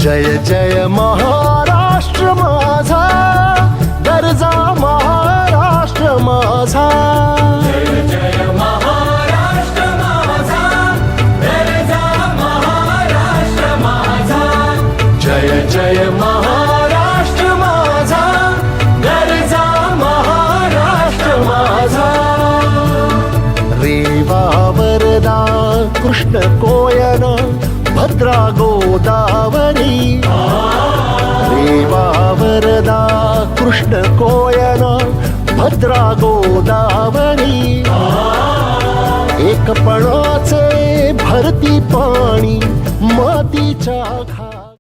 जय जय महाराष्ट्र माझा, गरजा महाराष्ट्र माझा. जय जय महाराष्ट्र माझा, गरजा महाराष्ट्र माझा. जय जय महाराष्ट्र माझा, गरजा महाराष्ट्र माझा. रेवा वरदा कृष्ण कोयना भद्रा गोदावरी. रेवा वरदा कृष्ण कोयना भद्रा गोदावरी. एकपणाचे भरती पाणी मातीच्या